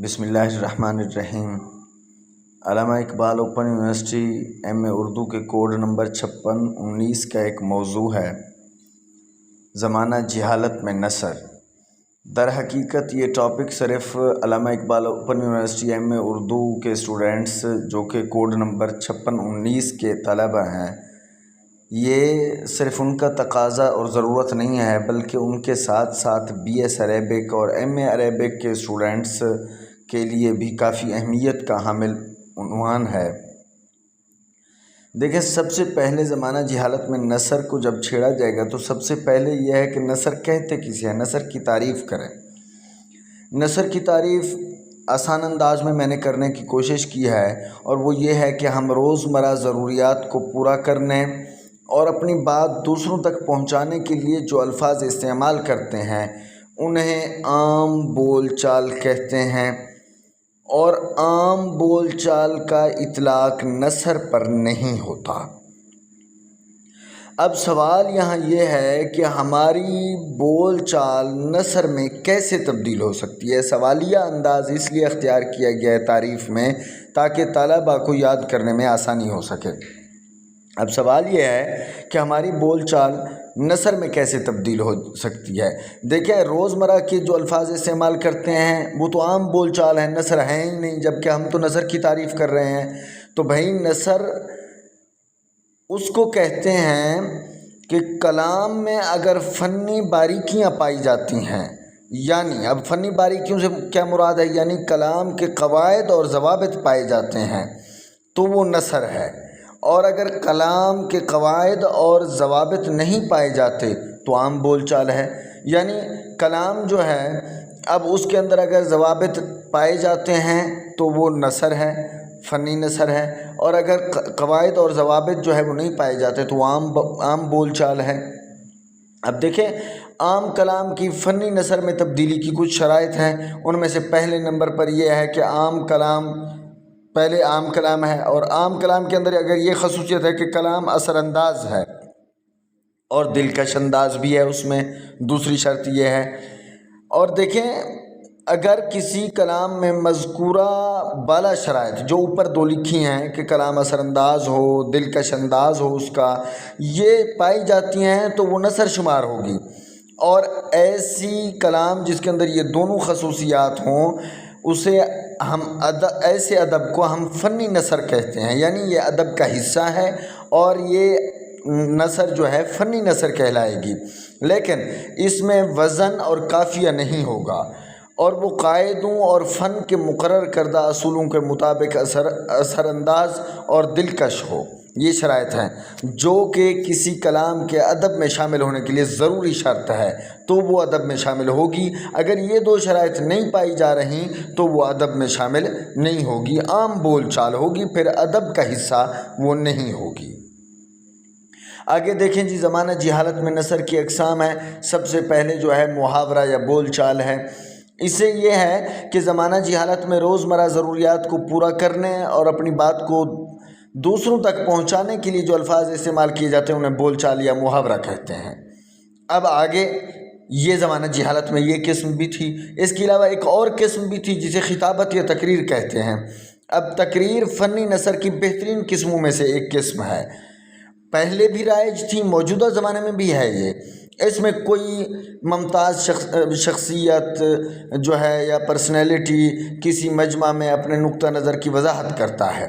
بسم اللہ الرحمن الرحیم۔ علامہ اقبال اوپن یونیورسٹی ایم اے اردو کے کوڈ نمبر 5619 کا ایک موضوع ہے زمانہ جہالت میں نثر۔ در حقیقت یہ ٹاپک صرف علامہ اقبال اوپن یونیورسٹی ایم اے اردو کے اسٹوڈنٹس جو کہ کوڈ نمبر 5619 کے طلبہ ہیں، یہ صرف ان کا تقاضا اور ضرورت نہیں ہے، بلکہ ان کے ساتھ ساتھ بی ایس عربک اور ایم اے عربک کے اسٹوڈنٹس کے لیے بھی کافی اہمیت کا حامل عنوان ہے۔ دیکھیں، سب سے پہلے زمانہ جہالت میں نثر کو جب چھیڑا جائے گا تو سب سے پہلے یہ ہے کہ نثر کہتے کسے ہیں، نثر کی تعریف کریں۔ نثر کی تعریف آسان انداز میں نے کرنے کی کوشش کی ہے، اور وہ یہ ہے کہ ہم روزمرہ ضروریات کو پورا کرنے اور اپنی بات دوسروں تک پہنچانے کے لیے جو الفاظ استعمال کرتے ہیں انہیں عام بول چال کہتے ہیں، اور عام بول چال کا اطلاق نثر پر نہیں ہوتا۔ اب سوال یہاں یہ ہے کہ ہماری بول چال نثر میں کیسے تبدیل ہو سکتی ہے؟ سوالیہ انداز اس لیے اختیار کیا گیا ہے تعریف میں تاکہ طلباء کو یاد کرنے میں آسانی ہو سکے۔ اب سوال یہ ہے کہ ہماری بول چال نثر میں کیسے تبدیل ہو سکتی ہے؟ دیکھیں، روزمرہ کے جو الفاظ استعمال کرتے ہیں وہ تو عام بول چال ہیں، نثر ہے ہی نہیں، جبکہ ہم تو نثر کی تعریف کر رہے ہیں۔ تو بھائی، نثر اس کو کہتے ہیں کہ کلام میں اگر فنی باریکیاں پائی جاتی ہیں، یعنی اب فنی باریکیوں سے کیا مراد ہے؟ یعنی کلام کے قواعد اور ضوابط پائے جاتے ہیں تو وہ نثر ہے، اور اگر کلام کے قواعد اور ضوابط نہیں پائے جاتے تو عام بول چال ہے۔ یعنی کلام جو ہے، اب اس کے اندر اگر ضوابط پائے جاتے ہیں تو وہ نثر ہے، فنی نثر ہے، اور اگر قواعد اور ضوابط جو ہے وہ نہیں پائے جاتے تو عام بول چال ہے۔ اب دیکھیں، عام کلام کی فنی نثر میں تبدیلی کی کچھ شرائط ہیں۔ ان میں سے پہلے نمبر پر یہ ہے کہ عام کلام ہے، اور عام کلام کے اندر اگر یہ خصوصیت ہے کہ کلام اثر انداز ہے اور دلکش انداز بھی ہے، اس میں دوسری شرط یہ ہے۔ اور دیکھیں، اگر کسی کلام میں مذکورہ بالا شرائط جو اوپر دو لکھی ہیں کہ کلام اثر انداز ہو، دلکش انداز ہو اس کا، یہ پائی جاتی ہیں تو وہ نثر شمار ہوگی۔ اور ایسی کلام جس کے اندر یہ دونوں خصوصیات ہوں، اسے ایسے ادب کو ہم فنی نثر کہتے ہیں، یعنی یہ ادب کا حصہ ہے اور یہ نثر جو ہے فنی نثر کہلائے گی، لیکن اس میں وزن اور قافیہ نہیں ہوگا، اور وہ قاعدوں اور فن کے مقرر کردہ اصولوں کے مطابق اثر انداز اور دلکش ہو۔ یہ شرائط ہیں جو کہ کسی کلام کے ادب میں شامل ہونے کے لیے ضروری شرط ہے، تو وہ ادب میں شامل ہوگی۔ اگر یہ دو شرائط نہیں پائی جا رہی تو وہ ادب میں شامل نہیں ہوگی، عام بول چال ہوگی، پھر ادب کا حصہ وہ نہیں ہوگی۔ آگے دیکھیں جی، زمانہ جہالت میں نثر کی اقسام ہے۔ سب سے پہلے جو ہے محاورہ یا بول چال ہے۔ اسے یہ ہے کہ زمانہ جہالت میں روزمرہ ضروریات کو پورا کرنے اور اپنی بات کو دوسروں تک پہنچانے کے لیے جو الفاظ استعمال کیے جاتے ہیں انہیں بول چال یا محاورہ کہتے ہیں۔ اب آگے یہ زمانہ جہالت میں یہ قسم بھی تھی، اس کے علاوہ ایک اور قسم بھی تھی جسے خطابت یا تقریر کہتے ہیں۔ اب تقریر فنی نثر کی بہترین قسموں میں سے ایک قسم ہے، پہلے بھی رائج تھی، موجودہ زمانے میں بھی ہے۔ اس میں کوئی ممتاز شخصیت جو ہے یا پرسنالٹی کسی مجمع میں اپنے نقطہ نظر کی وضاحت کرتا ہے،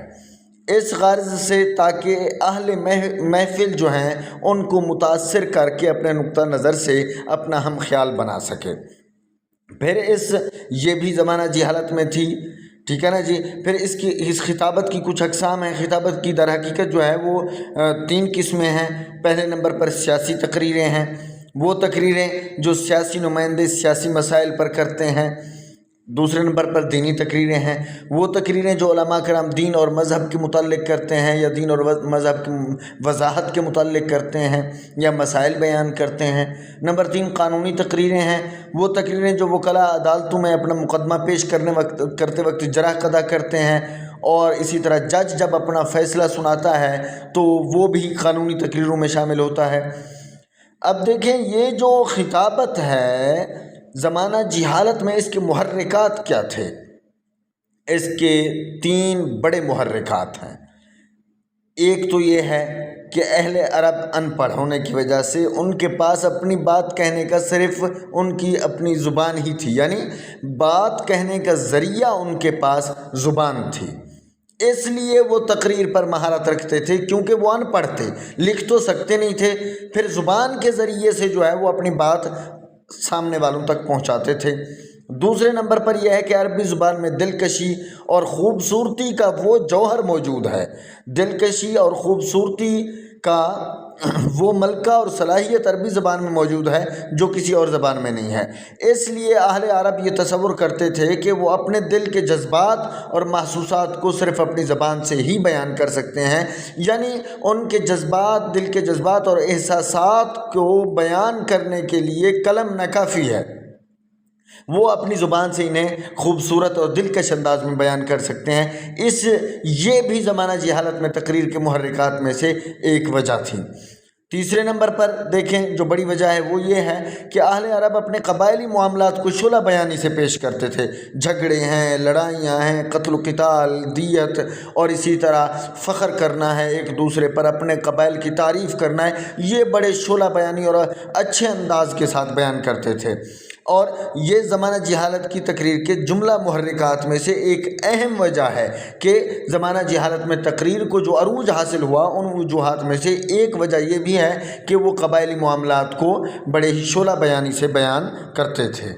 اس غرض سے تاکہ اہل محفل جو ہیں ان کو متاثر کر کے اپنے نقطہ نظر سے اپنا ہم خیال بنا سکے۔ پھر یہ بھی زمانہ جہالت میں تھی، ٹھیک ہے نا جی۔ پھر اس خطابت کی کچھ اقسام ہیں۔ خطابت کی در حقیقت جو ہے وہ 3 قسمیں ہیں۔ پہلے نمبر پر سیاسی تقریریں ہیں، وہ تقریریں جو سیاسی نمائندے سیاسی مسائل پر کرتے ہیں۔ دوسرے نمبر پر دینی تقریریں ہیں، وہ تقریریں جو علماء کرام دین اور مذہب کے متعلق کرتے ہیں یا دین اور مذہب کی وضاحت کے متعلق کرتے ہیں یا مسائل بیان کرتے ہیں۔ نمبر 3 قانونی تقریریں ہیں، وہ تقریریں جو وکلاء عدالتوں میں اپنا مقدمہ پیش کرتے وقت جرح ادا کرتے ہیں، اور اسی طرح جج جب اپنا فیصلہ سناتا ہے تو وہ بھی قانونی تقریروں میں شامل ہوتا ہے۔ اب دیکھیں، یہ جو خطابت ہے زمانہ جہالت میں اس کے محرکات کیا تھے؟ اس کے 3 بڑے محرکات ہیں۔ ایک تو یہ ہے کہ اہل عرب ان پڑھ ہونے کی وجہ سے ان کے پاس اپنی بات کہنے کا صرف ان کی اپنی زبان ہی تھی، یعنی بات کہنے کا ذریعہ ان کے پاس زبان تھی، اس لیے وہ تقریر پر مہارت رکھتے تھے، کیونکہ وہ ان پڑھ تھے، لکھ تو سکتے نہیں تھے، پھر زبان کے ذریعے سے جو ہے وہ اپنی بات سامنے والوں تک پہنچاتے تھے۔ دوسرے نمبر پر یہ ہے کہ عربی زبان میں دلکشی اور خوبصورتی کا وہ جوہر موجود ہے، دلکشی اور خوبصورتی کا وہ ملکہ اور صلاحیت عربی زبان میں موجود ہے جو کسی اور زبان میں نہیں ہے۔ اس لیے اہل عرب یہ تصور کرتے تھے کہ وہ اپنے دل کے جذبات اور محسوسات کو صرف اپنی زبان سے ہی بیان کر سکتے ہیں، یعنی ان کے جذبات، دل کے جذبات اور احساسات کو بیان کرنے کے لیے قلم ناکافی ہے، وہ اپنی زبان سے انہیں خوبصورت اور دلکش انداز میں بیان کر سکتے ہیں۔ یہ بھی زمانہ جہالت میں تقریر کے محرکات میں سے ایک وجہ تھی۔ تیسرے نمبر پر دیکھیں جو بڑی وجہ ہے وہ یہ ہے کہ اہل عرب اپنے قبائلی معاملات کو شعلہ بیانی سے پیش کرتے تھے، جھگڑے ہیں، لڑائیاں ہیں، قتل و قتال، دیت، اور اسی طرح فخر کرنا ہے ایک دوسرے پر، اپنے قبائل کی تعریف کرنا ہے، یہ بڑے شعلہ بیانی اور اچھے انداز کے ساتھ بیان کرتے تھے۔ اور یہ زمانہ جہالت کی تقریر کے جملہ محرکات میں سے ایک اہم وجہ ہے کہ زمانہ جہالت میں تقریر کو جو عروج حاصل ہوا، ان وجوہات میں سے ایک وجہ یہ بھی ہے کہ وہ قبائلی معاملات کو بڑے ہی شعلہ بیانی سے بیان کرتے تھے۔